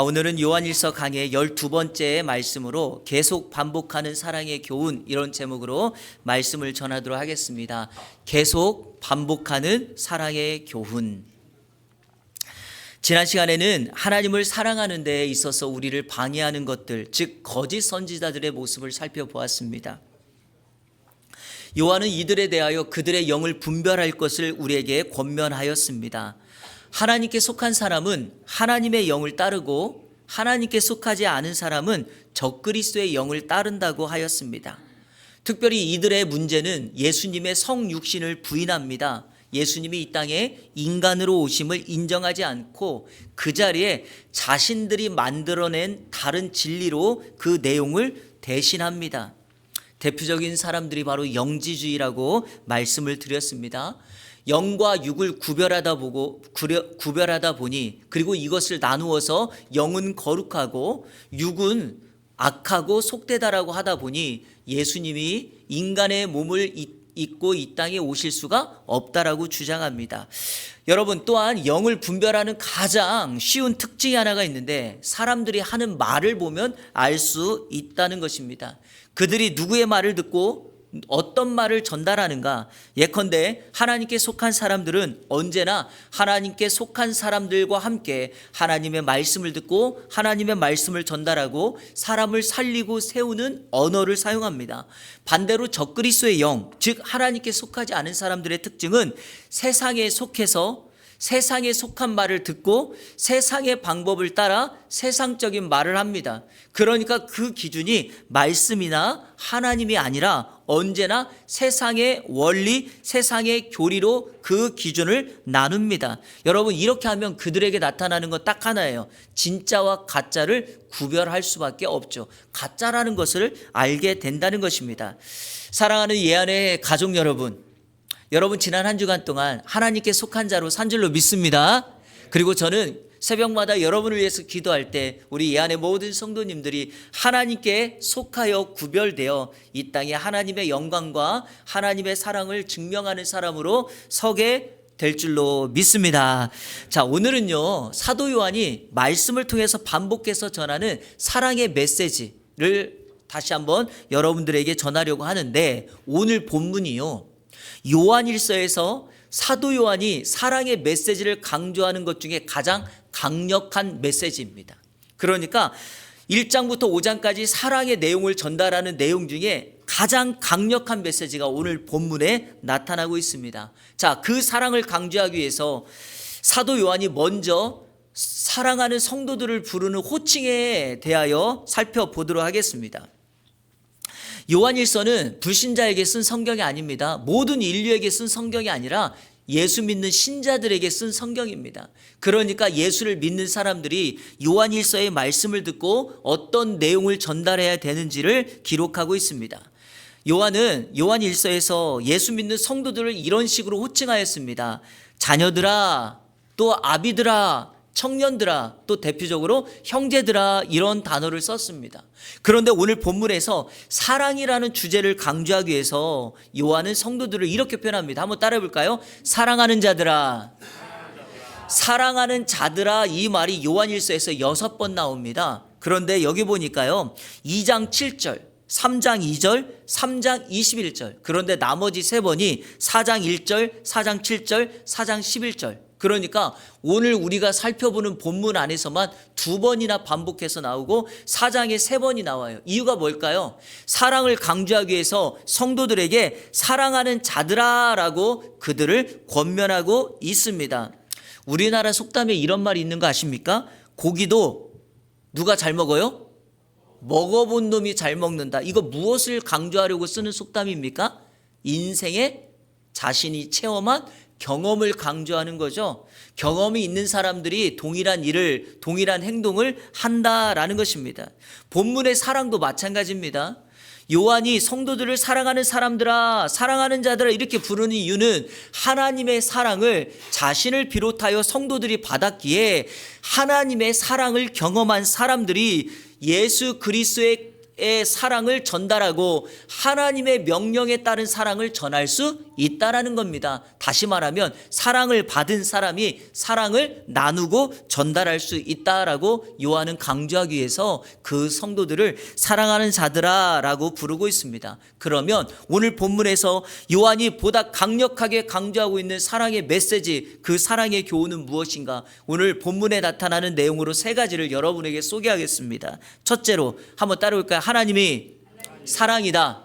오늘은 요한일서 강의 12번째 말씀으로 계속 반복하는 사랑의 교훈, 이런 제목으로 말씀을 전하도록 하겠습니다. 계속 반복하는 사랑의 교훈. 지난 시간에는 하나님을 사랑하는 데에 있어서 우리를 방해하는 것들, 즉 거짓 선지자들의 모습을 살펴보았습니다. 요한은 이들에 대하여 그들의 영을 분별할 것을 우리에게 권면하였습니다. 하나님께 속한 사람은 하나님의 영을 따르고 하나님께 속하지 않은 사람은 적그리스도의 영을 따른다고 하였습니다. 특별히 이들의 문제는 예수님의 성육신을 부인합니다. 예수님이 이 땅에 인간으로 오심을 인정하지 않고 그 자리에 자신들이 만들어낸 다른 진리로 그 내용을 대신합니다. 대표적인 사람들이 바로 영지주의라고 말씀을 드렸습니다. 영과 육을 구별하다 보니, 그리고 이것을 나누어서 영은 거룩하고 육은 악하고 속되다라고 하다 보니 예수님이 인간의 몸을 입고 이 땅에 오실 수가 없다라고 주장합니다. 여러분, 또한 영을 분별하는 가장 쉬운 특징이 하나가 있는데, 사람들이 하는 말을 보면 알 수 있다는 것입니다. 그들이 누구의 말을 듣고 어떤 말을 전달하는가. 예컨대 하나님께 속한 사람들은 언제나 하나님께 속한 사람들과 함께 하나님의 말씀을 듣고 하나님의 말씀을 전달하고 사람을 살리고 세우는 언어를 사용합니다. 반대로 적그리스도의 영, 즉 하나님께 속하지 않은 사람들의 특징은 세상에 속해서 세상에 속한 말을 듣고 세상의 방법을 따라 세상적인 말을 합니다. 그러니까 그 기준이 말씀이나 하나님이 아니라 언제나 세상의 원리, 세상의 교리로 그 기준을 나눕니다. 여러분, 이렇게 하면 그들에게 나타나는 건 딱 하나예요. 진짜와 가짜를 구별할 수밖에 없죠. 가짜라는 것을 알게 된다는 것입니다. 사랑하는 예안의 가족 여러분, 지난 한 주간 동안 하나님께 속한 자로 산 줄로 믿습니다. 그리고 저는 새벽마다 여러분을 위해서 기도할 때 우리 예안의 모든 성도님들이 하나님께 속하여 구별되어 이 땅에 하나님의 영광과 하나님의 사랑을 증명하는 사람으로 서게 될 줄로 믿습니다. 자, 오늘은요, 사도 요한이 말씀을 통해서 반복해서 전하는 사랑의 메시지를 다시 한번 여러분들에게 전하려고 하는데, 오늘 본문이요, 요한일서에서 사도 요한이 사랑의 메시지를 강조하는 것 중에 가장 강력한 메시지입니다. 그러니까 1장부터 5장까지 사랑의 내용을 전달하는 내용 중에 가장 강력한 메시지가 오늘 본문에 나타나고 있습니다. 자, 그 사랑을 강조하기 위해서 사도 요한이 먼저 사랑하는 성도들을 부르는 호칭에 대하여 살펴보도록 하겠습니다. 요한일서는 불신자에게 쓴 성경이 아닙니다. 모든 인류에게 쓴 성경이 아니라 예수 믿는 신자들에게 쓴 성경입니다. 그러니까 예수를 믿는 사람들이 요한일서의 말씀을 듣고 어떤 내용을 전달해야 되는지를 기록하고 있습니다. 요한은 요한일서에서 예수 믿는 성도들을 이런 식으로 호칭하였습니다. 자녀들아, 또 아비들아, 청년들아, 또 대표적으로 형제들아, 이런 단어를 썼습니다. 그런데 오늘 본문에서 사랑이라는 주제를 강조하기 위해서 요한은 성도들을 이렇게 표현합니다. 한번 따라해 볼까요? 사랑하는 자들아. 사랑하는 자들아, 이 말이 요한일서에서 6번 나옵니다. 그런데 여기 보니까요, 2장 7절, 3장 2절, 3장 21절, 그런데 나머지 3번이 4장 1절, 4장 7절, 4장 11절. 그러니까 오늘 우리가 살펴보는 본문 안에서만 2번이나 반복해서 나오고 4장에 3번이 나와요. 이유가 뭘까요? 사랑을 강조하기 위해서 성도들에게 사랑하는 자들아라고 그들을 권면하고 있습니다. 우리나라 속담에 이런 말이 있는 거 아십니까? 고기도 누가 잘 먹어요? 먹어본 놈이 잘 먹는다. 이거 무엇을 강조하려고 쓰는 속담입니까? 인생에 자신이 체험한 경험을 강조하는 거죠. 경험이 있는 사람들이 동일한 일을, 동일한 행동을 한다라는 것입니다. 본문의 사랑도 마찬가지입니다. 요한이 성도들을 사랑하는 사람들아, 사랑하는 자들아 이렇게 부르는 이유는 하나님의 사랑을 자신을 비롯하여 성도들이 받았기에 하나님의 사랑을 경험한 사람들이 예수 그리스도의 사랑을 전달하고 하나님의 명령에 따른 사랑을 전할 수 있다라는 겁니다. 다시 말하면 사랑을 받은 사람이 사랑을 나누고 전달할 수 있다라고 요한은 강조하기 위해서 그 성도들을 사랑하는 자들아라고 부르고 있습니다. 그러면 오늘 본문에서 요한이 보다 강력하게 강조하고 있는 사랑의 메시지, 그 사랑의 교훈은 무엇인가? 오늘 본문에 나타나는 내용으로 세 가지를 여러분에게 소개하겠습니다. 첫째로 한번 따라올까요? 하나님이 사랑이다.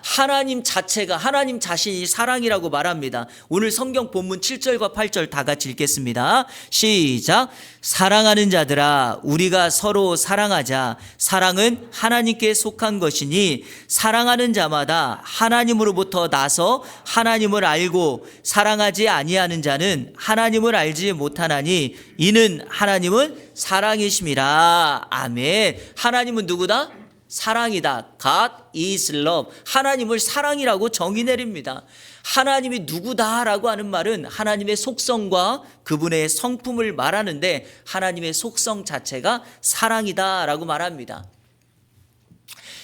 하나님 자체가, 하나님 자신이 사랑이라고 말합니다. 오늘 성경 본문 7절과 8절 다 같이 읽겠습니다. 시작. 사랑하는 자들아, 우리가 서로 사랑하자. 사랑은 하나님께 속한 것이니 사랑하는 자마다 하나님으로부터 나서 하나님을 알고 사랑하지 아니하는 자는 하나님을 알지 못하나니 이는 하나님은 사랑이심이라. 아멘. 하나님은 누구다? 사랑이다. God is love. 하나님을 사랑이라고 정의 내립니다. 하나님이 누구다라고 하는 말은 하나님의 속성과 그분의 성품을 말하는데 하나님의 속성 자체가 사랑이다라고 말합니다.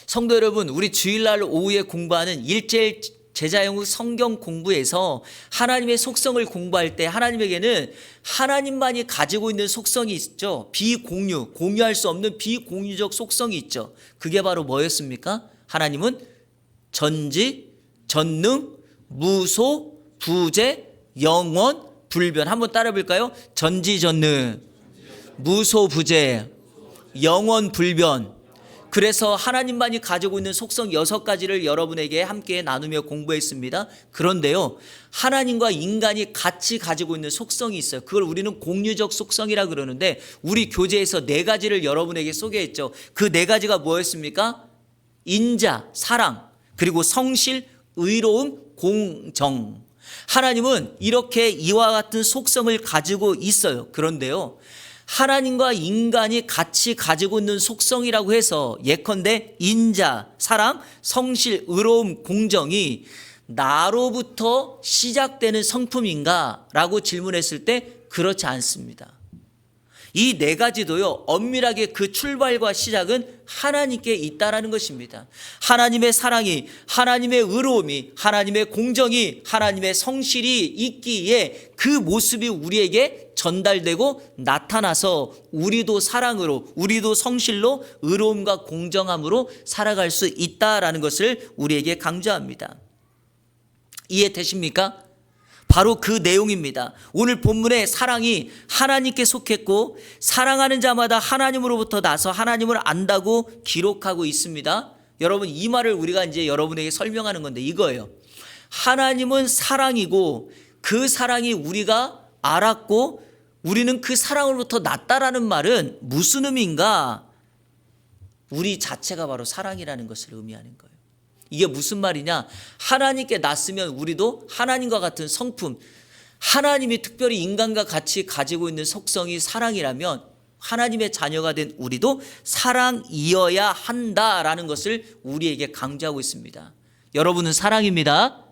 성도 여러분, 우리 주일날 오후에 공부하는 일제일 제자영국 성경 공부에서 하나님의 속성을 공부할 때 하나님에게는 하나님만이 가지고 있는 속성이 있죠. 비공유, 공유할 수 없는 비공유적 속성이 있죠. 그게 바로 뭐였습니까? 하나님은 전지, 전능, 무소, 부재, 영원, 불변. 한번 따라 볼까요? 전지, 전능, 무소, 부재, 영원, 불변. 그래서 하나님만이 가지고 있는 속성 6가지를 여러분에게 함께 나누며 공부했습니다. 그런데요, 하나님과 인간이 같이 가지고 있는 속성이 있어요. 그걸 우리는 공유적 속성이라 그러는데 우리 교재에서 4가지를 여러분에게 소개했죠. 그 4가지가 뭐였습니까? 인자, 사랑, 그리고 성실, 의로움, 공정. 하나님은 이렇게 이와 같은 속성을 가지고 있어요. 그런데요, 하나님과 인간이 같이 가지고 있는 속성이라고 해서 예컨대 인자, 사랑, 성실, 의로움, 공정이 나로부터 시작되는 성품인가? 라고 질문했을 때 그렇지 않습니다. 이 4가지도요, 엄밀하게 그 출발과 시작은 하나님께 있다라는 것입니다. 하나님의 사랑이, 하나님의 의로움이, 하나님의 공정이, 하나님의 성실이 있기에 그 모습이 우리에게 전달되고 나타나서 우리도 사랑으로, 우리도 성실로, 의로움과 공정함으로 살아갈 수 있다라는 것을 우리에게 강조합니다. 이해되십니까? 바로 그 내용입니다. 오늘 본문의 사랑이 하나님께 속했고 사랑하는 자마다 하나님으로부터 나서 하나님을 안다고 기록하고 있습니다. 여러분, 이 말을 우리가 이제 여러분에게 설명하는 건데 이거예요. 하나님은 사랑이고 그 사랑이 우리가 알았고 우리는 그 사랑으로부터 났다라는 말은 무슨 의미인가? 우리 자체가 바로 사랑이라는 것을 의미하는 거예요. 이게 무슨 말이냐? 하나님께 났으면 우리도 하나님과 같은 성품, 하나님이 특별히 인간과 같이 가지고 있는 속성이 사랑이라면 하나님의 자녀가 된 우리도 사랑이어야 한다라는 것을 우리에게 강조하고 있습니다. 여러분은 사랑입니다.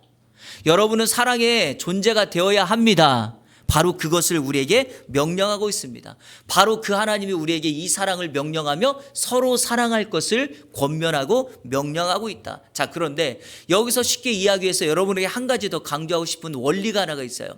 여러분은 사랑의 존재가 되어야 합니다. 바로 그것을 우리에게 명령하고 있습니다. 바로 그 하나님이 우리에게 이 사랑을 명령하며 서로 사랑할 것을 권면하고 명령하고 있다. 자, 그런데 여기서 쉽게 이야기해서 여러분에게 한 가지 더 강조하고 싶은 원리가 하나가 있어요.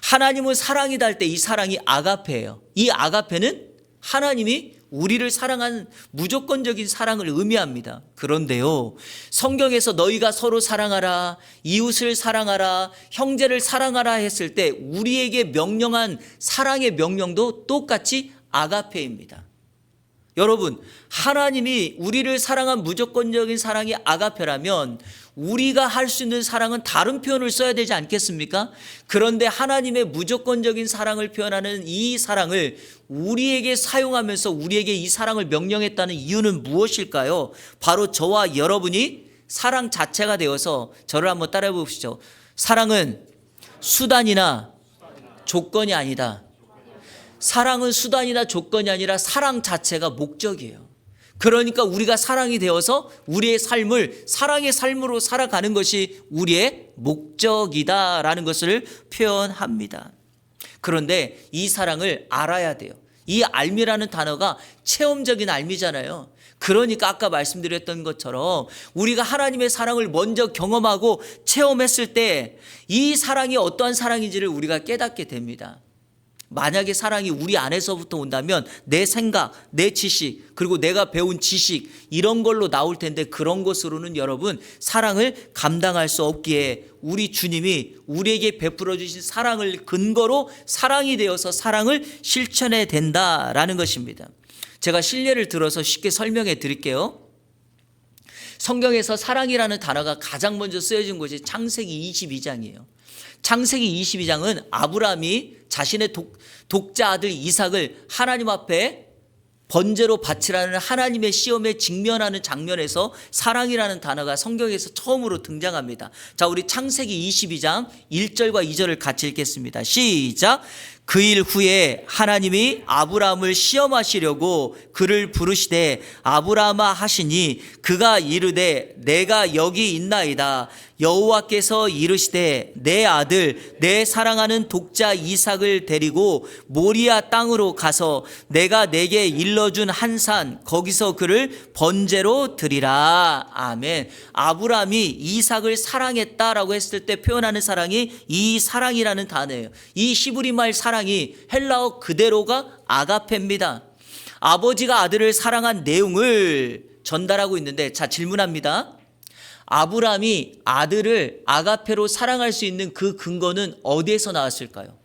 하나님은 사랑이다 할 때 이 사랑이 아가페예요. 이 아가페는 하나님이 우리를 사랑하는 무조건적인 사랑을 의미합니다. 그런데요, 성경에서 너희가 서로 사랑하라, 이웃을 사랑하라, 형제를 사랑하라 했을 때 우리에게 명령한 사랑의 명령도 똑같이 아가페입니다. 여러분, 하나님이 우리를 사랑한 무조건적인 사랑이 아가페라면 우리가 할 수 있는 사랑은 다른 표현을 써야 되지 않겠습니까? 그런데 하나님의 무조건적인 사랑을 표현하는 이 사랑을 우리에게 사용하면서 우리에게 이 사랑을 명령했다는 이유는 무엇일까요? 바로 저와 여러분이 사랑 자체가 되어서 저를 한번 따라해 보십시오. 사랑은 수단이나 조건이 아니다. 사랑은 수단이나 조건이 아니라 사랑 자체가 목적이에요. 그러니까 우리가 사랑이 되어서 우리의 삶을 사랑의 삶으로 살아가는 것이 우리의 목적이다라는 것을 표현합니다. 그런데 이 사랑을 알아야 돼요. 이 알미라는 단어가 체험적인 알미잖아요. 그러니까 아까 말씀드렸던 것처럼 우리가 하나님의 사랑을 먼저 경험하고 체험했을 때 이 사랑이 어떠한 사랑인지를 우리가 깨닫게 됩니다. 만약에 사랑이 우리 안에서부터 온다면 내 생각, 내 지식, 그리고 내가 배운 지식 이런 걸로 나올 텐데 그런 것으로는 여러분 사랑을 감당할 수 없기에 우리 주님이 우리에게 베풀어 주신 사랑을 근거로 사랑이 되어서 사랑을 실천해야 된다라는 것입니다. 제가 실례를 들어서 쉽게 설명해 드릴게요. 성경에서 사랑이라는 단어가 가장 먼저 쓰여진 곳이 창세기 22장이에요. 창세기 22장은 아브라함이 자신의 독자 아들 이삭을 하나님 앞에 번제로 바치라는 하나님의 시험에 직면하는 장면에서 사랑이라는 단어가 성경에서 처음으로 등장합니다. 자, 우리 창세기 22장 1절과 2절을 같이 읽겠습니다. 시작. 그 일 후에 하나님이 아브라함을 시험하시려고 그를 부르시되 아브라함아 하시니 그가 이르되 내가 여기 있나이다. 여호와께서 이르시되 내 아들 내 사랑하는 독자 이삭을 데리고 모리아 땅으로 가서 내가 내게 일러준 한 산 거기서 그를 번제로 드리라. 아멘. 아브라함이 이삭을 사랑했다라고 했을 때 표현하는 사랑이 이 사랑이라는 단어예요. 이 히브리말 사랑이 헬라어 그대로가 아가페입니다. 아버지가 아들을 사랑한 내용을 전달하고 있는데, 자, 질문합니다. 아브라함이 아들을 아가페로 사랑할 수 있는 그 근거는 어디에서 나왔을까요?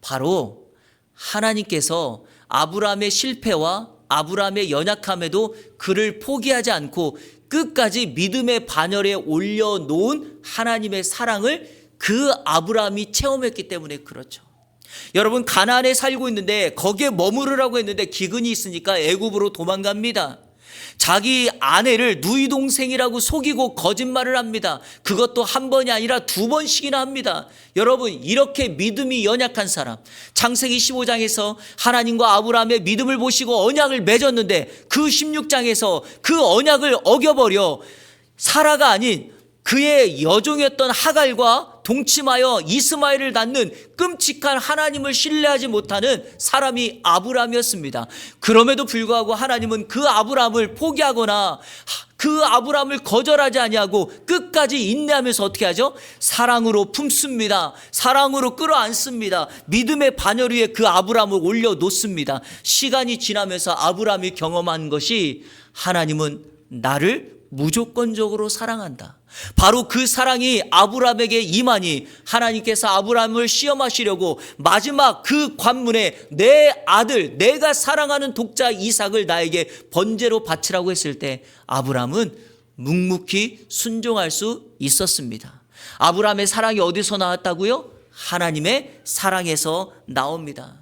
바로 하나님께서 아브라함의 실패와 아브라함의 연약함에도 그를 포기하지 않고 끝까지 믿음의 반열에 올려놓은 하나님의 사랑을 그 아브라함이 체험했기 때문에 그렇죠. 여러분, 가나안에 살고 있는데 거기에 머무르라고 했는데 기근이 있으니까 애굽으로 도망갑니다. 자기 아내를 누이 동생이라고 속이고 거짓말을 합니다. 그것도 한 번이 아니라 두 번씩이나 합니다. 여러분, 이렇게 믿음이 연약한 사람, 창세기 15장에서 하나님과 아브라함의 믿음을 보시고 언약을 맺었는데 그 16장에서 그 언약을 어겨버려 사라가 아닌 그의 여종이었던 하갈과 동침하여 이스마엘을 낳는 끔찍한 하나님을 신뢰하지 못하는 사람이 아브라함이었습니다. 그럼에도 불구하고 하나님은 그 아브라함을 포기하거나 그 아브라함을 거절하지 아니하고 끝까지 인내하면서 어떻게 하죠? 사랑으로 품습니다. 사랑으로 끌어안습니다. 믿음의 반열 위에 그 아브라함을 올려놓습니다. 시간이 지나면서 아브라함이 경험한 것이 하나님은 나를 무조건적으로 사랑한다. 바로 그 사랑이 아브라함에게 임하니 하나님께서 아브라함을 시험하시려고 마지막 그 관문에 내 아들, 내가 사랑하는 독자 이삭을 나에게 번제로 바치라고 했을 때 아브라함은 묵묵히 순종할 수 있었습니다. 아브라함의 사랑이 어디서 나왔다고요? 하나님의 사랑에서 나옵니다.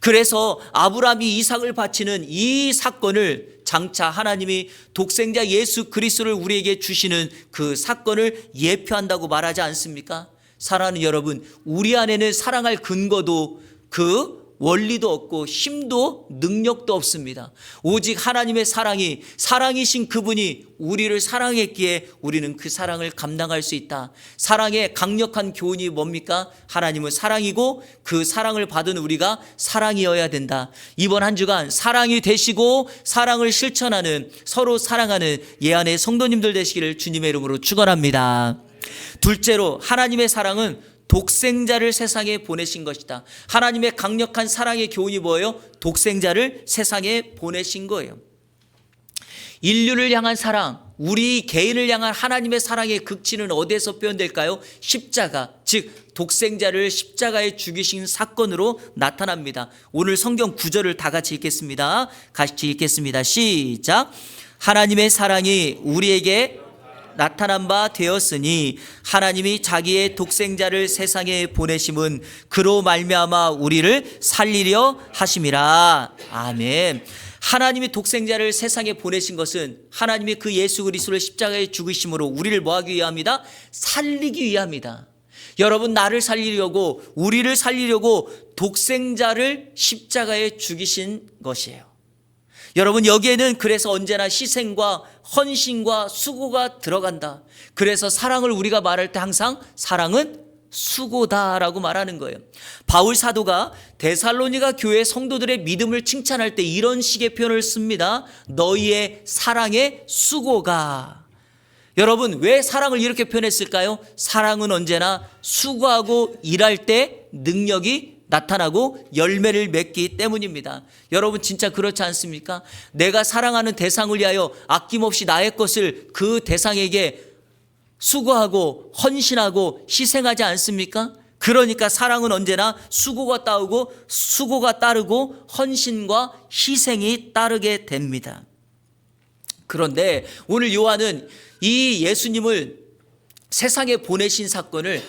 그래서 아브라함이 이삭을 바치는 이 사건을 장차 하나님이 독생자 예수 그리스도를 우리에게 주시는 그 사건을 예표한다고 말하지 않습니까? 사랑하는 여러분, 우리 안에는 사랑할 근거도 그 원리도 없고 힘도 능력도 없습니다. 오직 하나님의 사랑이, 사랑이신 그분이 우리를 사랑했기에 우리는 그 사랑을 감당할 수 있다. 사랑의 강력한 교훈이 뭡니까? 하나님은 사랑이고 그 사랑을 받은 우리가 사랑이어야 된다. 이번 한 주간 사랑이 되시고 사랑을 실천하는, 서로 사랑하는 예안의 성도님들 되시기를 주님의 이름으로 축원합니다. 둘째로, 하나님의 사랑은 독생자를 세상에 보내신 것이다. 하나님의 강력한 사랑의 교훈이 뭐예요? 독생자를 세상에 보내신 거예요. 인류를 향한 사랑, 우리 개인을 향한 하나님의 사랑의 극치는 어디에서 표현될까요? 십자가, 즉 독생자를 십자가에 죽이신 사건으로 나타납니다. 오늘 성경 구절을 다 같이 읽겠습니다. 같이 읽겠습니다. 시작. 하나님의 사랑이 우리에게 나타난 바 되었으니 하나님이 자기의 독생자를 세상에 보내심은 그로 말미암아 우리를 살리려 하심이라. 아멘. 하나님이 독생자를 세상에 보내신 것은 하나님이 그 예수 그리스도를 십자가에 죽으심으로 우리를 뭐하기 위함이다? 살리기 위함이다. 여러분, 나를 살리려고, 우리를 살리려고 독생자를 십자가에 죽이신 것이에요. 여러분, 여기에는 그래서 언제나 희생과 헌신과 수고가 들어간다. 그래서 사랑을 우리가 말할 때 항상 사랑은 수고다라고 말하는 거예요. 바울 사도가 데살로니가 교회 성도들의 믿음을 칭찬할 때 이런 식의 표현을 씁니다. 너희의 사랑의 수고가. 여러분, 왜 사랑을 이렇게 표현했을까요? 사랑은 언제나 수고하고 일할 때 능력이 나타나고 열매를 맺기 때문입니다. 여러분, 진짜 그렇지 않습니까? 내가 사랑하는 대상을 위하여 아낌없이 나의 것을 그 대상에게 수고하고 헌신하고 희생하지 않습니까? 그러니까 사랑은 언제나 수고가 따르고 헌신과 희생이 따르게 됩니다. 그런데 오늘 요한은 이 예수님을 세상에 보내신 사건을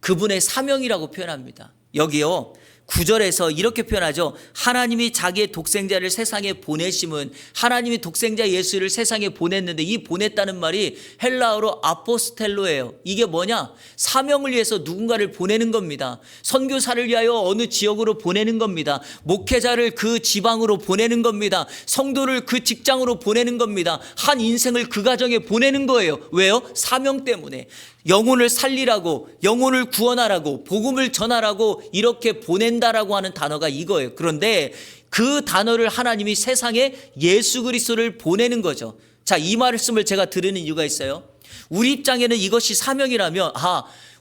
그분의 사명이라고 표현합니다. 여기요, 9절에서 이렇게 표현하죠. 하나님이 자기의 독생자를 세상에 보내심은, 하나님이 독생자 예수를 세상에 보냈는데 이 보냈다는 말이 헬라어로 아포스텔로예요. 이게 뭐냐? 사명을 위해서 누군가를 보내는 겁니다. 선교사를 위하여 어느 지역으로 보내는 겁니다. 목회자를 그 지방으로 보내는 겁니다. 성도를 그 직장으로 보내는 겁니다. 한 인생을 그 가정에 보내는 거예요. 왜요? 사명 때문에. 영혼을 살리라고, 영혼을 구원하라고, 복음을 전하라고 이렇게 보낸다라고 하는 단어가 이거예요. 그런데 그 단어를 하나님이 세상에 예수 그리스도를 보내는 거죠. 자, 이 말씀을 제가 들으는 이유가 있어요. 우리 입장에는 이것이 사명이라면,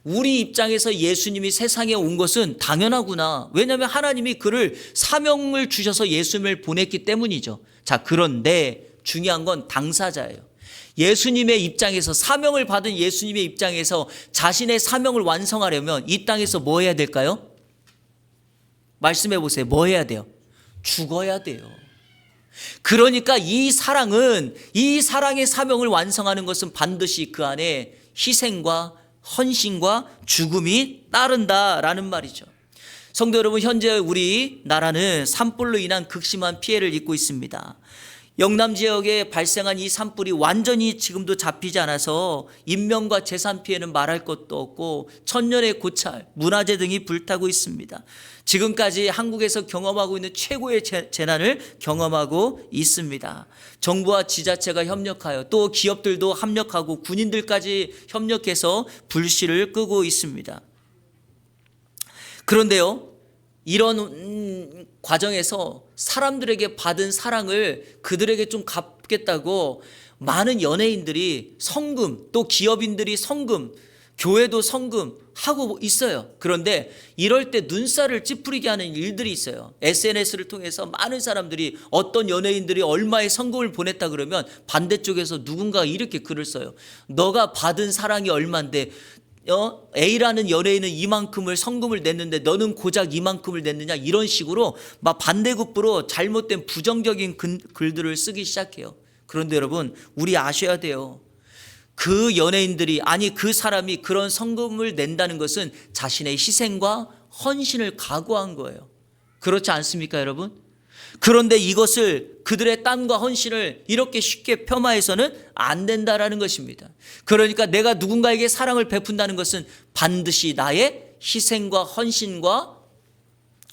우리 입장에서 예수님이 세상에 온 것은 당연하구나. 왜냐하면 하나님이 그를 사명을 주셔서 예수님을 보냈기 때문이죠. 자, 그런데 중요한 건 당사자예요. 예수님의 입장에서, 사명을 받은 예수님의 입장에서 자신의 사명을 완성하려면 이 땅에서 뭐 해야 될까요? 말씀해 보세요. 뭐 해야 돼요? 죽어야 돼요. 그러니까 이 사랑의 사명을 완성하는 것은 반드시 그 안에 희생과 헌신과 죽음이 따른다라는 말이죠. 성도 여러분, 현재 우리 나라는 산불로 인한 극심한 피해를 입고 있습니다. 영남 지역에 발생한 이 산불이 완전히 지금도 잡히지 않아서 인명과 재산 피해는 말할 것도 없고 천년의 고찰, 문화재 등이 불타고 있습니다. 지금까지 한국에서 경험하고 있는 최고의 재난을 경험하고 있습니다. 정부와 지자체가 협력하여, 또 기업들도 협력하고 군인들까지 협력해서 불씨를 끄고 있습니다. 그런데요, 이런 과정에서 사람들에게 받은 사랑을 그들에게 좀 갚겠다고 많은 연예인들이 성금, 또 기업인들이 성금, 교회도 성금 하고 있어요. 그런데 이럴 때 눈살을 찌푸리게 하는 일들이 있어요. SNS를 통해서 많은 사람들이, 어떤 연예인들이 얼마의 성금을 보냈다 그러면 반대쪽에서 누군가가 이렇게 글을 써요. 너가 받은 사랑이 얼만데 A라는 연예인은 이만큼을 성금을 냈는데 너는 고작 이만큼을 냈느냐, 이런 식으로 막 반대급부로 잘못된 부정적인 글들을 쓰기 시작해요. 그런데 여러분, 우리 아셔야 돼요. 그 연예인들이, 아니 그 사람이 그런 성금을 낸다는 것은 자신의 희생과 헌신을 각오한 거예요. 그렇지 않습니까, 여러분? 그런데 이것을, 그들의 땀과 헌신을 이렇게 쉽게 폄하해서는 안 된다라는 것입니다. 그러니까 내가 누군가에게 사랑을 베푼다는 것은 반드시 나의 희생과 헌신과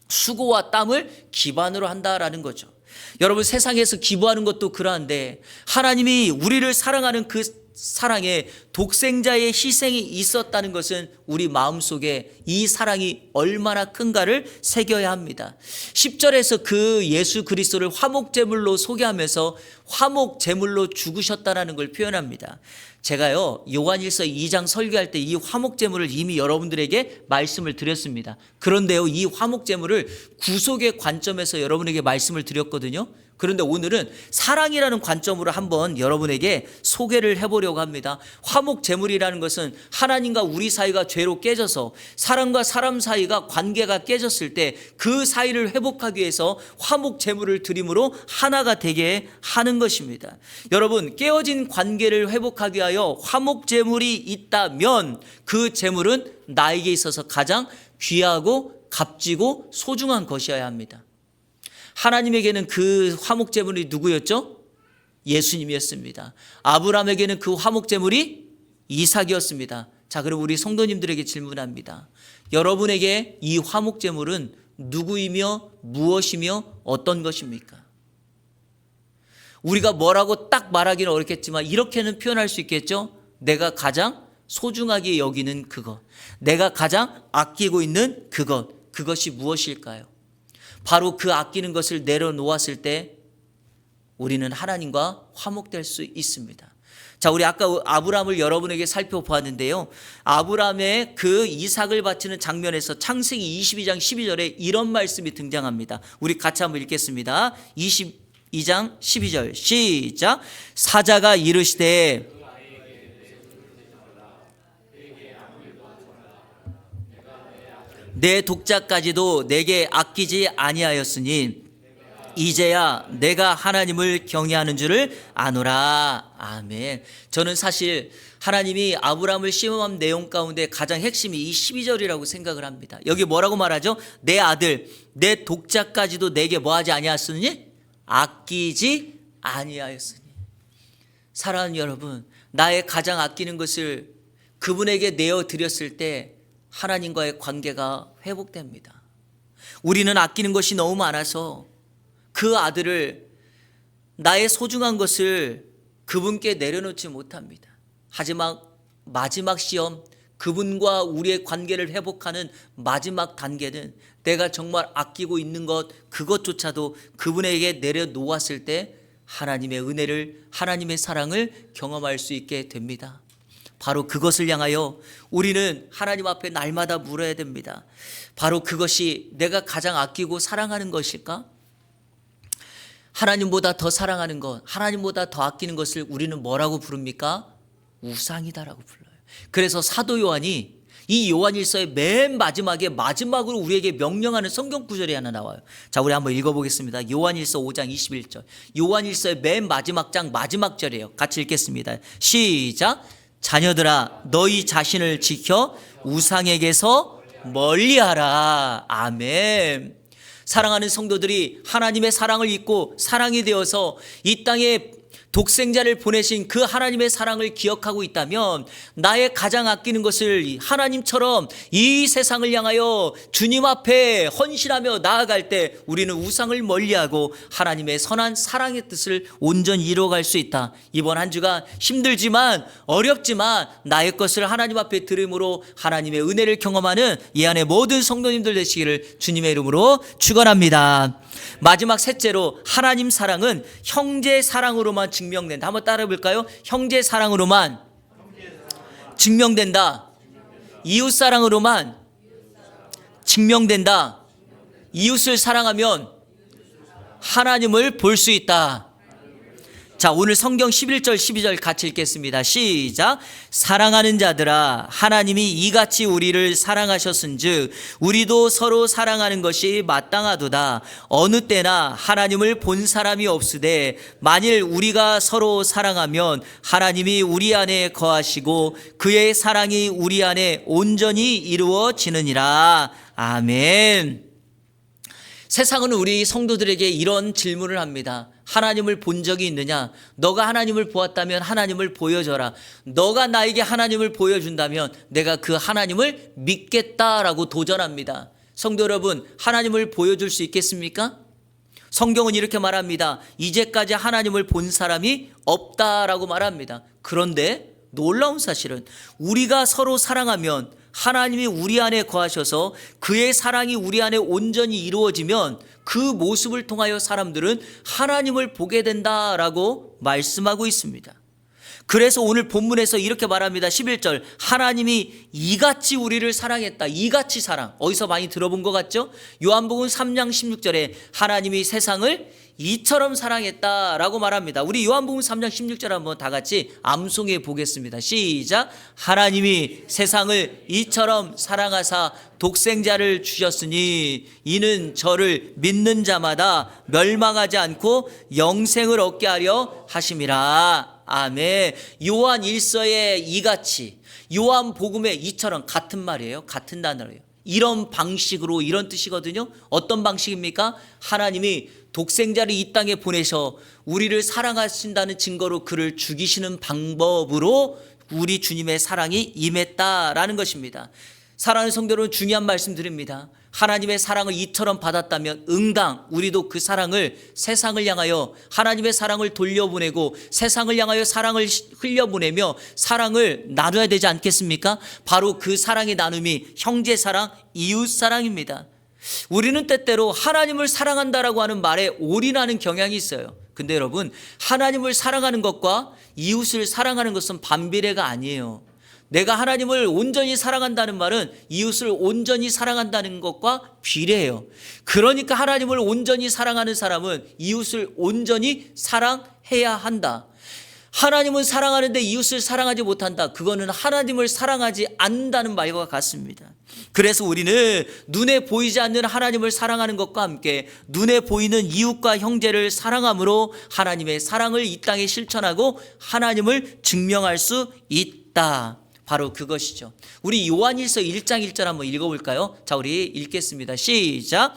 수고와 땀을 기반으로 한다라는 거죠. 여러분, 세상에서 기부하는 것도 그러한데 하나님이 우리를 사랑하는 그 사랑에 독생자의 희생이 있었다는 것은 우리 마음속에 이 사랑이 얼마나 큰가를 새겨야 합니다. 10절에서 그 예수 그리스도를 화목제물로 소개하면서 화목제물로 죽으셨다는 걸 표현합니다. 제가요, 요한일서 2장 설교할 때 이 화목제물을 이미 여러분들에게 말씀을 드렸습니다. 그런데요, 이 화목제물을 구속의 관점에서 여러분에게 말씀을 드렸거든요. 그런데 오늘은 사랑이라는 관점으로 한번 여러분에게 소개를 해보려고 합니다. 화목제물이라는 것은 하나님과 우리 사이가 죄로 깨져서 사람과 사람 사이가 관계가 깨졌을 때 그 사이를 회복하기 위해서 화목제물을 드림으로 하나가 되게 하는 것입니다. 여러분, 깨어진 관계를 회복하기 위하여 화목제물이 있다면 그 제물은 나에게 있어서 가장 귀하고 값지고 소중한 것이어야 합니다. 하나님에게는 그 화목제물이 누구였죠? 예수님이었습니다. 아브라함에게는 그 화목제물이 이삭이었습니다. 자, 그럼 우리 성도님들에게 질문합니다. 여러분에게 이 화목제물은 누구이며 무엇이며 어떤 것입니까? 우리가 뭐라고 딱 말하기는 어렵겠지만 이렇게는 표현할 수 있겠죠? 내가 가장 소중하게 여기는 그것, 내가 가장 아끼고 있는 그것이 무엇일까요? 바로 그 아끼는 것을 내려놓았을 때 우리는 하나님과 화목될 수 있습니다. 자, 우리 아까 아브라함을 여러분에게 살펴보았는데요. 아브라함의 그 이삭을 바치는 장면에서 창세기 22장 12절에 이런 말씀이 등장합니다. 우리 같이 한번 읽겠습니다. 22장 12절 시작. 사자가 이르시되 내 독자까지도 내게 아끼지 아니하였으니 이제야 내가 하나님을 경외하는 줄을 아노라. 아멘. 저는 사실 하나님이 아브라함을 시험한 내용 가운데 가장 핵심이 이 12절이라고 생각을 합니다. 여기 뭐라고 말하죠? 내 아들, 내 독자까지도 내게 뭐하지 아니하였으니? 아끼지 아니하였으니. 사랑하는 여러분, 나의 가장 아끼는 것을 그분에게 내어드렸을 때 하나님과의 관계가 회복됩니다. 우리는 아끼는 것이 너무 많아서 그 아들을, 나의 소중한 것을 그분께 내려놓지 못합니다. 하지만 마지막 시험, 그분과 우리의 관계를 회복하는 마지막 단계는 내가 정말 아끼고 있는 것, 그것조차도 그분에게 내려놓았을 때 하나님의 은혜를, 하나님의 사랑을 경험할 수 있게 됩니다. 바로 그것을 향하여 우리는 하나님 앞에 날마다 물어야 됩니다. 바로 그것이 내가 가장 아끼고 사랑하는 것일까? 하나님보다 더 사랑하는 것, 하나님보다 더 아끼는 것을 우리는 뭐라고 부릅니까? 우상이다라고 불러요. 그래서 사도 요한이 이 요한일서의 맨 마지막으로 우리에게 명령하는 성경 구절이 하나 나와요. 자, 우리 한번 읽어보겠습니다. 요한일서 5장 21절. 요한일서의 맨 마지막 장 마지막 절이에요. 같이 읽겠습니다. 시작. 자녀들아, 너희 자신을 지켜 우상에게서 멀리하라. 아멘. 사랑하는 성도들이 하나님의 사랑을 잊고 사랑이 되어서 이 땅에 독생자를 보내신 그 하나님의 사랑을 기억하고 있다면 나의 가장 아끼는 것을 하나님처럼 이 세상을 향하여 주님 앞에 헌신하며 나아갈 때 우리는 우상을 멀리하고 하나님의 선한 사랑의 뜻을 온전히 이루어갈 수 있다. 이번 한 주가 힘들지만 어렵지만 나의 것을 하나님 앞에 드림으로 하나님의 은혜를 경험하는 이 안에 모든 성도님들 되시기를 주님의 이름으로 축원합니다. 마지막 셋째로, 하나님 사랑은 형제 사랑으로만 증명된다. 한번 따라 볼까요? 형제 사랑으로만 증명된다. 이웃 사랑으로만 증명된다. 이웃을 사랑하면 하나님을 볼 수 있다. 자, 오늘 성경 11절 12절 같이 읽겠습니다. 시작. 사랑하는 자들아, 하나님이 이같이 우리를 사랑하셨은즉 우리도 서로 사랑하는 것이 마땅하도다. 어느 때나 하나님을 본 사람이 없으되 만일 우리가 서로 사랑하면 하나님이 우리 안에 거하시고 그의 사랑이 우리 안에 온전히 이루어지느니라. 아멘. 세상은 우리 성도들에게 이런 질문을 합니다. 하나님을 본 적이 있느냐? 너가 하나님을 보았다면 하나님을 보여줘라. 너가 나에게 하나님을 보여준다면 내가 그 하나님을 믿겠다라고 도전합니다. 성도 여러분, 하나님을 보여줄 수 있겠습니까? 성경은 이렇게 말합니다. 이제까지 하나님을 본 사람이 없다라고 말합니다. 그런데 놀라운 사실은 우리가 서로 사랑하면 하나님이 우리 안에 거하셔서 그의 사랑이 우리 안에 온전히 이루어지면 그 모습을 통하여 사람들은 하나님을 보게 된다라고 말씀하고 있습니다. 그래서 오늘 본문에서 이렇게 말합니다. 11절, 하나님이 이같이 우리를 사랑했다. 이같이 사랑, 어디서 많이 들어본 것 같죠? 요한복음 3장 16절에 하나님이 세상을 이처럼 사랑했다라고 말합니다. 우리 요한복음 3장 16절 한번 다 같이 암송해 보겠습니다. 시작. 하나님이 세상을 이처럼 사랑하사 독생자를 주셨으니 이는 저를 믿는 자마다 멸망하지 않고 영생을 얻게 하려 하심이라. 아멘. 요한 일서에 이같이, 요한 복음에 이처럼, 같은 말이에요. 같은 단어예요. 이런 방식으로, 이런 뜻이거든요. 어떤 방식입니까? 하나님이 독생자를 이 땅에 보내셔 우리를 사랑하신다는 증거로 그를 죽이시는 방법으로 우리 주님의 사랑이 임했다라는 것입니다. 사랑하는 성도 여러분, 중요한 말씀 드립니다. 하나님의 사랑을 이처럼 받았다면 응당 우리도 그 사랑을 세상을 향하여 하나님의 사랑을 돌려보내고 세상을 향하여 사랑을 흘려보내며 사랑을 나눠야 되지 않겠습니까? 바로 그 사랑의 나눔이 형제 사랑, 이웃 사랑입니다. 우리는 때때로 하나님을 사랑한다라고 하는 말에 올인하는 경향이 있어요. 근데 여러분, 하나님을 사랑하는 것과 이웃을 사랑하는 것은 반비례가 아니에요. 내가 하나님을 온전히 사랑한다는 말은 이웃을 온전히 사랑한다는 것과 비례해요. 그러니까 하나님을 온전히 사랑하는 사람은 이웃을 온전히 사랑해야 한다. 하나님은 사랑하는데 이웃을 사랑하지 못한다. 그거는 하나님을 사랑하지 않는다는 말과 같습니다. 그래서 우리는 눈에 보이지 않는 하나님을 사랑하는 것과 함께 눈에 보이는 이웃과 형제를 사랑함으로 하나님의 사랑을 이 땅에 실천하고 하나님을 증명할 수 있다. 바로 그것이죠. 우리 요한일서 1장 1절 한번 읽어볼까요? 자, 우리 읽겠습니다. 시작.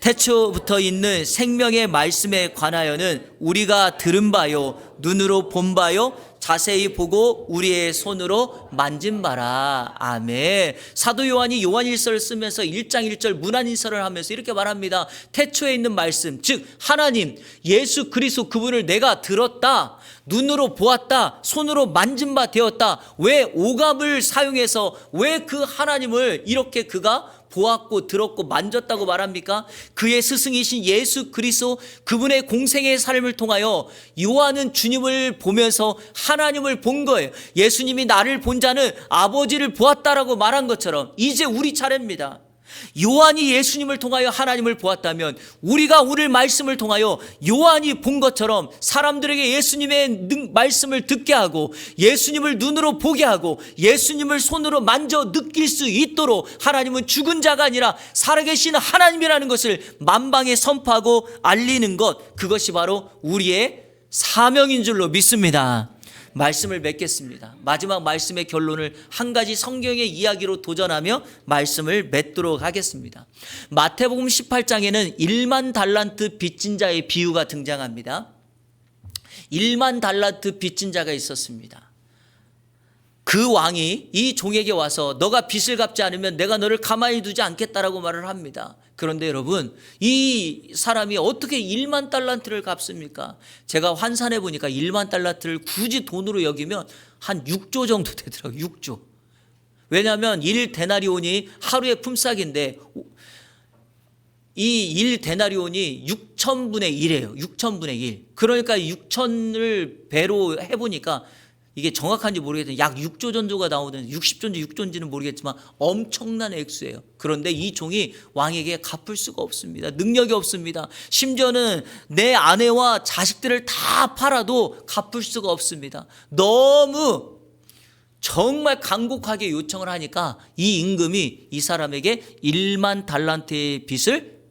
태초부터 있는 생명의 말씀에 관하여는 우리가 들은 바요 눈으로 본 바요 자세히 보고 우리의 손으로 만진 바라. 아멘. 사도 요한이 요한일서를 쓰면서 1장 1절 문안인서를 하면서 이렇게 말합니다. 태초에 있는 말씀, 즉 하나님 예수 그리스도 그분을 내가 들었다, 눈으로 보았다, 손으로 만진 바 되었다. 왜 오감을 사용해서 왜 그 하나님을 이렇게 그가 보았고 들었고 만졌다고 말합니까? 그의 스승이신 예수 그리스도 그분의 공생의 삶을 통하여 요한은 주님을 보면서 하나님을 본 거예요. 예수님이 나를 본 자는 아버지를 보았다라고 말한 것처럼 이제 우리 차례입니다. 요한이 예수님을 통하여 하나님을 보았다면 우리가 오늘 말씀을 통하여 요한이 본 것처럼 사람들에게 예수님의 말씀을 듣게 하고 예수님을 눈으로 보게 하고 예수님을 손으로 만져 느낄 수 있도록 하나님은 죽은 자가 아니라 살아계신 하나님이라는 것을 만방에 선포하고 알리는 것, 그것이 바로 우리의 사명인 줄로 믿습니다. 말씀을 맺겠습니다. 마지막 말씀의 결론을 한 가지 성경의 이야기로 도전하며 말씀을 맺도록 하겠습니다. 마태복음 18장에는 1만 달란트 빚진 자의 비유가 등장합니다. 1만 달란트 빚진 자가 있었습니다. 그 왕이 이 종에게 와서 너가 빚을 갚지 않으면 내가 너를 가만히 두지 않겠다라고 말을 합니다. 그런데 여러분, 이 사람이 어떻게 1만 달란트를 갚습니까? 제가 환산해 보니까 1만 달란트를 굳이 돈으로 여기면 한 6조 정도 되더라고요. 6조. 왜냐하면 1데나리온이 하루의 품삯인데 이 1데나리온이 6천분의 1이에요. 6천분의 1. 그러니까 6천을 배로 해보니까 이게 정확한지 모르겠지만 약 6조 정도가 나오는 60조인지 6조인지는 모르겠지만 엄청난 액수예요. 그런데 이 종이 왕에게 갚을 수가 없습니다. 능력이 없습니다. 심지어는 내 아내와 자식들을 다 팔아도 갚을 수가 없습니다. 너무 정말 간곡하게 요청을 하니까 이 임금이 이 사람에게 1만 달란트의 빚을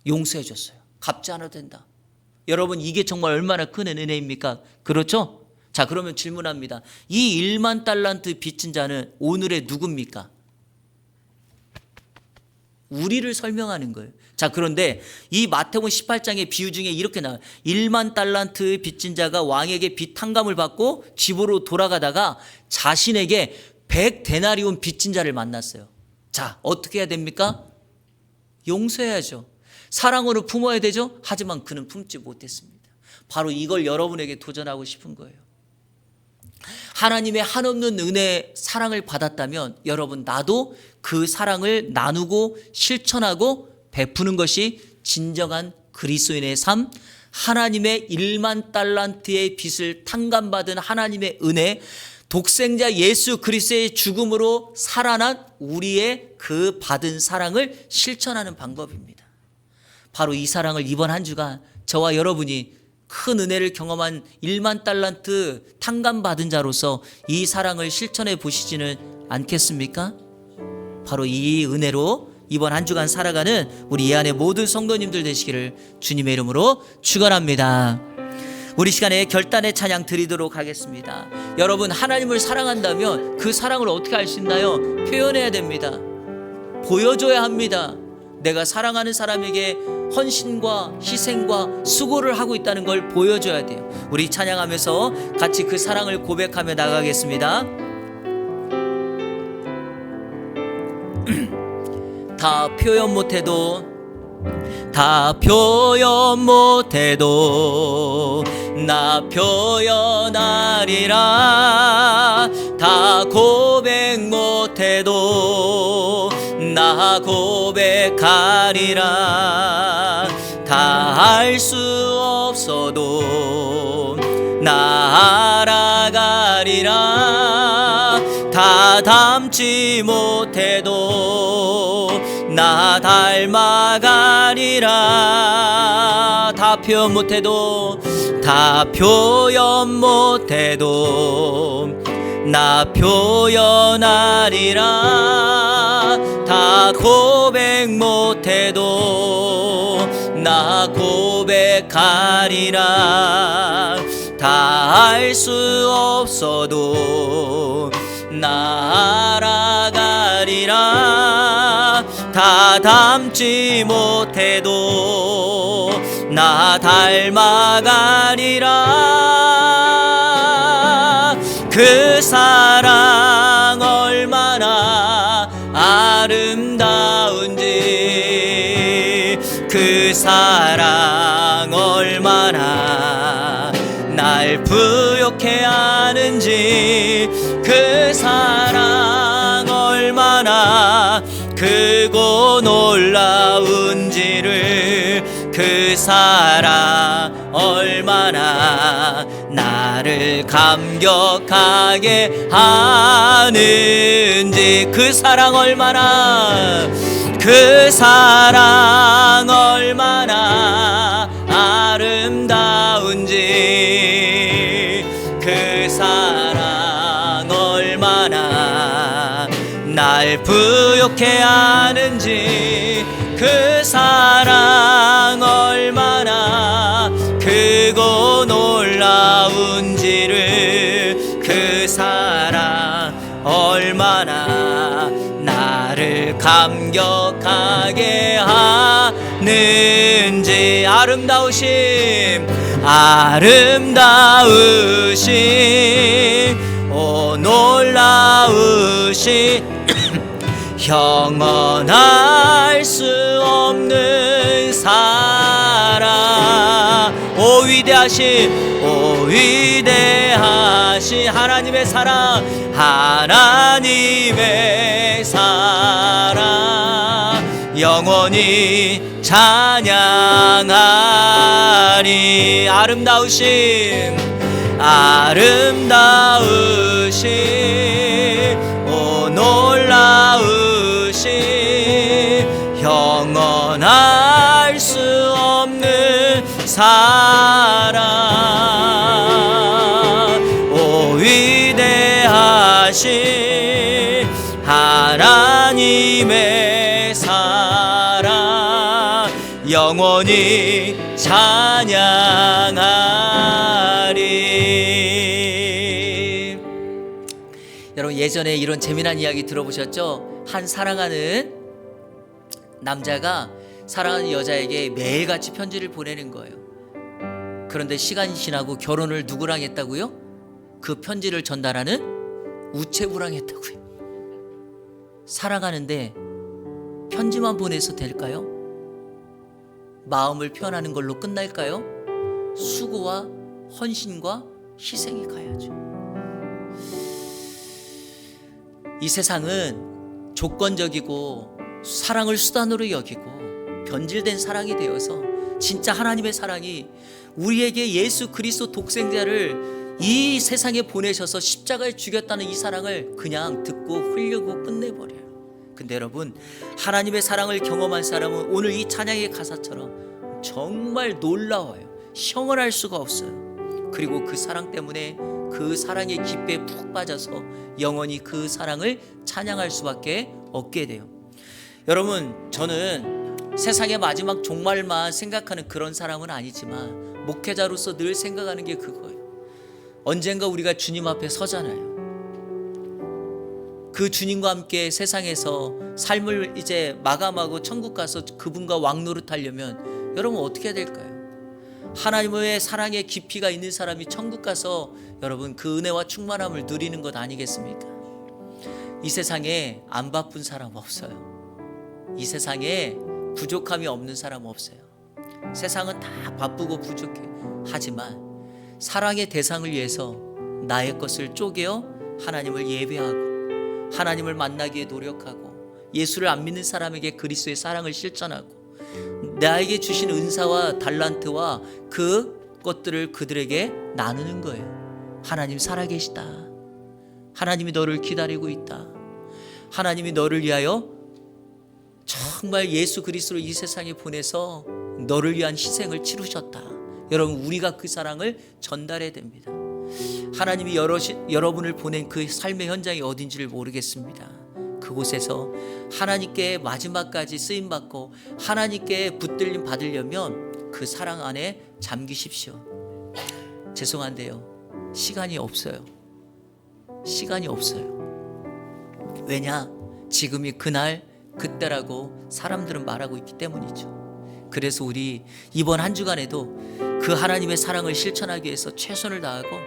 용서해 줬어요. 갚지 않아도 된다. 여러분, 이게 정말 얼마나 큰 은혜입니까? 그렇죠? 자, 그러면 질문합니다. 이 1만 달란트 빚진 자는 오늘의 누굽니까? 우리를 설명하는 거예요. 자, 그런데 이 마태복음 18장의 비유 중에 이렇게 나와요. 1만 달란트 빚진 자가 왕에게 빚 탕감을 받고 집으로 돌아가다가 자신에게 100데나리온 빚진 자를 만났어요. 자, 어떻게 해야 됩니까? 용서해야죠. 사랑으로 품어야 되죠. 하지만 그는 품지 못했습니다. 바로 이걸 여러분에게 도전하고 싶은 거예요. 하나님의 한없는 은혜, 사랑을 받았다면 여러분, 나도 그 사랑을 나누고 실천하고 베푸는 것이 진정한 그리스도인의 삶, 하나님의 1만 달란트의 빚을 탕감받은 하나님의 은혜, 독생자 예수 그리스도의 죽음으로 살아난 우리의 그 받은 사랑을 실천하는 방법입니다. 바로 이 사랑을 이번 한 주간 저와 여러분이 큰 은혜를 경험한 1만 달란트 탕감받은 자로서 이 사랑을 실천해 보시지는 않겠습니까? 바로 이 은혜로 이번 한 주간 살아가는 우리 이 안에 모든 성도님들 되시기를 주님의 이름으로 축원합니다. 우리 시간에 결단의 찬양 드리도록 하겠습니다. 여러분, 하나님을 사랑한다면 그 사랑을 어떻게 할 수 있나요? 표현해야 됩니다. 보여줘야 합니다. 내가 사랑하는 사람에게 헌신과 희생과 수고를 하고 있다는 걸 보여줘야 돼요. 우리 찬양하면서 같이 그 사랑을 고백하며 나가겠습니다. 다 표현 못해도 다 표현 못해도 나 표현하리라. 다 고백 못해도 나 고백하리라. 다 알 수 없어도 나 알아가리라. 다 닮지 못해도 나 닮아가리라. 다 표현 못해도 다 표현 못해도 나 표현하리라. 다 고백 못해도 나 고백하리라. 다 알 수 없어도 나 알아가리라. 다 닮지 못해도 나 닮아가리라. 그 사랑 얼마나 아름다운지, 그 사랑 얼마나 날 부욕해 하는지, 그 사랑 얼마나 크고 놀라운지를, 그 사랑 얼마나 나를 감격하게 하는지, 그 사랑 얼마나, 그 사랑 얼마나 아름다운지, 그 사랑 얼마나 날 부욕해 하는지, 그 사랑 얼마나 크고 놀라운지를, 그 사랑 얼마나 나를 감격하게 하는지. 아름다우심, 아름다우심, 오 놀라우심, 형언할 수 없는 사랑. 오 위대하신, 오 위대하신 하나님의 사랑, 하나님의 사랑 영원히 찬양하리. 아름다우신, 아름다우신, 오 놀라우신, 영원할 수 없는 사랑. 오 위대하신 하나님의 사랑 영원히 찬양하리. 여러분 예전에 이런 재미난 이야기 들어보셨죠? 한 사랑하는 남자가 사랑하는 여자에게 매일같이 편지를 보내는 거예요. 그런데 시간이 지나고 결혼을 누구랑 했다고요? 그 편지를 전달하는 우체부랑 했다고요. 사랑하는데 편지만 보내서 될까요? 마음을 표현하는 걸로 끝날까요? 수고와 헌신과 희생이 가야죠. 이 세상은 조건적이고 사랑을 수단으로 여기고 변질된 사랑이 되어서 진짜 하나님의 사랑이 우리에게 예수 그리스도 독생자를 이 세상에 보내셔서 십자가에 죽였다는 이 사랑을 그냥 듣고 흘리고 끝내버려요. 근데 여러분 하나님의 사랑을 경험한 사람은 오늘 이 찬양의 가사처럼 정말 놀라워요. 형언할 수가 없어요. 그리고 그 사랑 때문에 그 사랑의 깊이에 푹 빠져서 영원히 그 사랑을 찬양할 수밖에 없게 돼요. 여러분 저는 세상의 마지막 종말만 생각하는 그런 사람은 아니지만 목회자로서 늘 생각하는 게 그거예요. 언젠가 우리가 주님 앞에 서잖아요. 그 주님과 함께 세상에서 삶을 이제 마감하고 천국 가서 그분과 왕노릇하려면 여러분 어떻게 해야 될까요? 하나님의 사랑의 깊이가 있는 사람이 천국 가서 여러분 그 은혜와 충만함을 누리는 것 아니겠습니까? 이 세상에 안 바쁜 사람 없어요. 이 세상에 부족함이 없는 사람 없어요. 세상은 다 바쁘고 부족해. 하지만 사랑의 대상을 위해서 나의 것을 쪼개어 하나님을 예배하고 하나님을 만나기 위해 노력하고 예수를 안 믿는 사람에게 그리스도의 사랑을 실천하고 나에게 주신 은사와 달란트와 그 것들을 그들에게 나누는 거예요. 하나님 살아계시다. 하나님이 너를 기다리고 있다. 하나님이 너를 위하여 정말 예수 그리스도를 이 세상에 보내서 너를 위한 희생을 치르셨다. 여러분, 우리가 그 사랑을 전달해야 됩니다. 하나님이 여러분을 보낸 그 삶의 현장이 어딘지를 모르겠습니다. 그곳에서 하나님께 마지막까지 쓰임받고 하나님께 붙들림 받으려면 그 사랑 안에 잠기십시오. 죄송한데요, 시간이 없어요. 시간이 없어요. 왜냐? 지금이 그날 그때라고 사람들은 말하고 있기 때문이죠. 그래서 우리 이번 한 주간에도 그 하나님의 사랑을 실천하기 위해서 최선을 다하고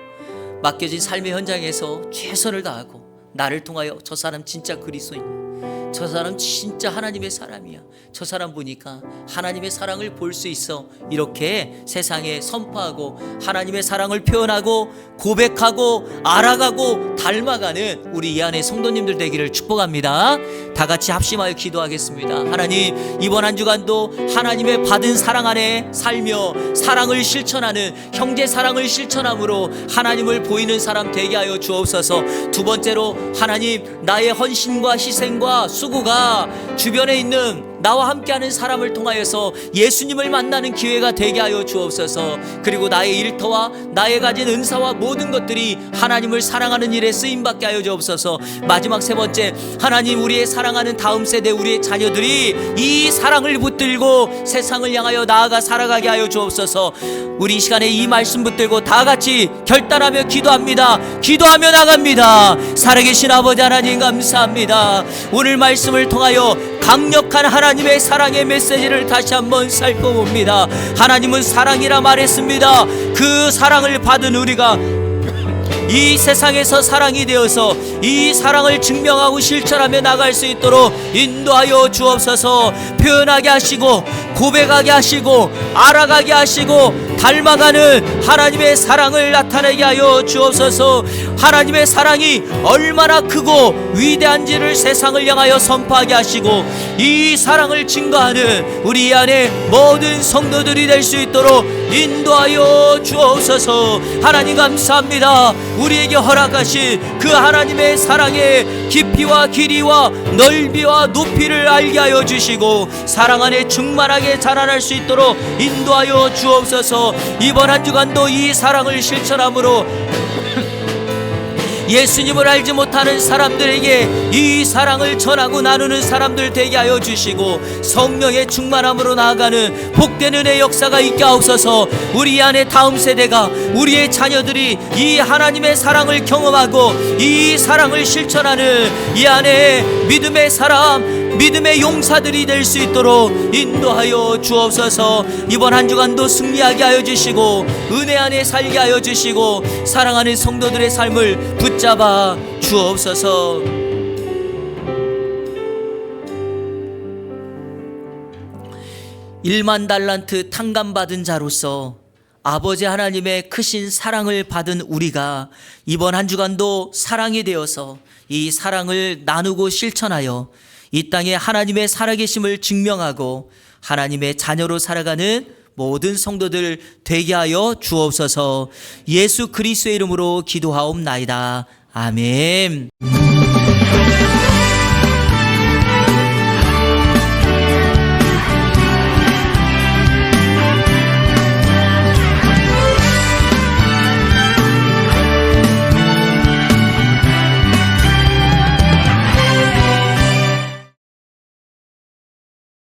맡겨진 삶의 현장에서 최선을 다하고 나를 통하여 저 사람 진짜 그리스도인이야, 저 사람 진짜 하나님의 사람이야, 저 사람 보니까 하나님의 사랑을 볼 수 있어, 이렇게 세상에 선포하고 하나님의 사랑을 표현하고 고백하고 알아가고 닮아가는 우리 이 안에 성도님들 되기를 축복합니다. 다 같이 합심하여 기도하겠습니다. 하나님, 이번 한 주간도 하나님의 받은 사랑 안에 살며 사랑을 실천하는, 형제 사랑을 실천함으로 하나님을 보이는 사람 되게 하여 주옵소서. 두 번째로, 하나님, 나의 헌신과 희생과 수고가 주변에 있는 나와 함께하는 사람을 통하여서 예수님을 만나는 기회가 되게 하여 주옵소서. 그리고 나의 일터와 나의 가진 은사와 모든 것들이 하나님을 사랑하는 일에 쓰임받게 하여 주옵소서. 마지막 세 번째, 하나님, 우리의 사랑하는 다음 세대, 우리의 자녀들이 이 사랑을 붙들고 세상을 향하여 나아가 살아가게 하여 주옵소서. 우리 이 시간에 이 말씀 붙들고 다 같이 결단하며 기도합니다. 기도하며 나갑니다. 살아계신 아버지 하나님, 감사합니다. 오늘 말씀을 통하여 강력한 하나님의 사랑의 메시지를 다시 한번 살펴봅니다. 하나님은 사랑이라 말했습니다. 그 사랑을 받은 우리가 이 세상에서 사랑이 되어서 이 사랑을 증명하고 실천하며 나갈 수 있도록 인도하여 주옵소서. 표현하게 하시고 고백하게 하시고 알아가게 하시고 닮아가는 하나님의 사랑을 나타내게 하여 주옵소서. 하나님의 사랑이 얼마나 크고 위대한지를 세상을 향하여 선포하게 하시고 이 사랑을 증거하는 우리 안에 모든 성도들이 될 수 있도록 인도하여 주옵소서. 하나님, 감사합니다. 우리에게 허락하신 그 하나님의 사랑의 깊이와 길이와 넓이와 높이를 알게 하여 주시고 사랑 안에 충만하게 자라날 수 있도록 인도하여 주옵소서. 이번 한 주간도 이 사랑을 실천함으로 예수님을 알지 못하는 사람들에게 이 사랑을 전하고 나누는 사람들 되게 하여 주시고 성령의 충만함으로 나아가는 복된 은혜의 역사가 있게 하옵소서. 우리 안에 다음 세대가, 우리의 자녀들이 이 하나님의 사랑을 경험하고 이 사랑을 실천하는 이 안에 믿음의 사람, 믿음의 용사들이 될 수 있도록 인도하여 주옵소서. 이번 한 주간도 승리하게 하여 주시고 은혜 안에 살게 하여 주시고 사랑하는 성도들의 삶을 붙잡아 주옵소서. 일만 달란트 탕감받은 자로서 아버지 하나님의 크신 사랑을 받은 우리가 이번 한 주간도 사랑이 되어서 이 사랑을 나누고 실천하여 이 땅에 하나님의 살아계심을 증명하고 하나님의 자녀로 살아가는 모든 성도들 되게 하여 주옵소서. 예수 그리스도의 이름으로 기도하옵나이다. 아멘.